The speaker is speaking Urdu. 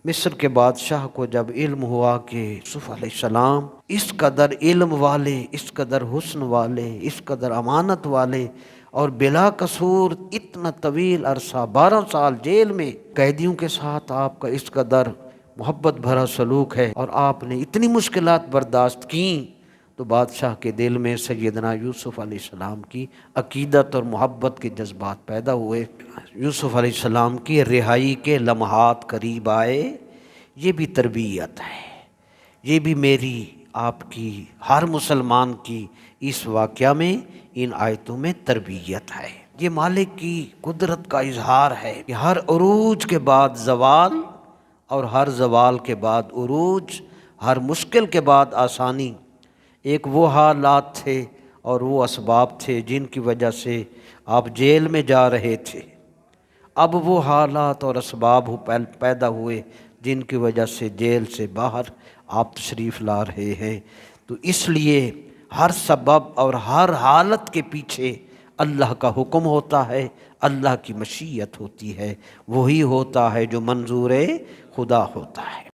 مصر کے بادشاہ کو جب علم ہوا کہ یوسف علیہ السلام اس قدر علم والے، اس قدر حسن والے، اس قدر امانت والے، اور بلا قصور اتنا طویل عرصہ 12 سال جیل میں قیدیوں کے ساتھ آپ کا اس قدر محبت بھرا سلوک ہے، اور آپ نے اتنی مشکلات برداشت کیں، تو بادشاہ کے دل میں سیدنا یوسف علیہ السلام کی عقیدت اور محبت کے جذبات پیدا ہوئے۔ یوسف علیہ السلام کی رہائی کے لمحات قریب آئے۔ یہ بھی تربیت ہے، یہ بھی میری آپ کی ہر مسلمان کی اس واقعہ میں، ان آیتوں میں تربیت ہے۔ یہ مالک کی قدرت کا اظہار ہے کہ ہر عروج کے بعد زوال، اور ہر زوال کے بعد عروج، ہر مشکل کے بعد آسانی۔ ایک وہ حالات تھے اور وہ اسباب تھے جن کی وجہ سے آپ جیل میں جا رہے تھے، اب وہ حالات اور اسباب پیدا ہوئے جن کی وجہ سے جیل سے باہر آپ تشریف لا رہے ہیں۔ تو اس لیے ہر سبب اور ہر حالت کے پیچھے اللہ کا حکم ہوتا ہے، اللہ کی مشیت ہوتی ہے، وہی ہوتا ہے جو منظور خدا ہوتا ہے۔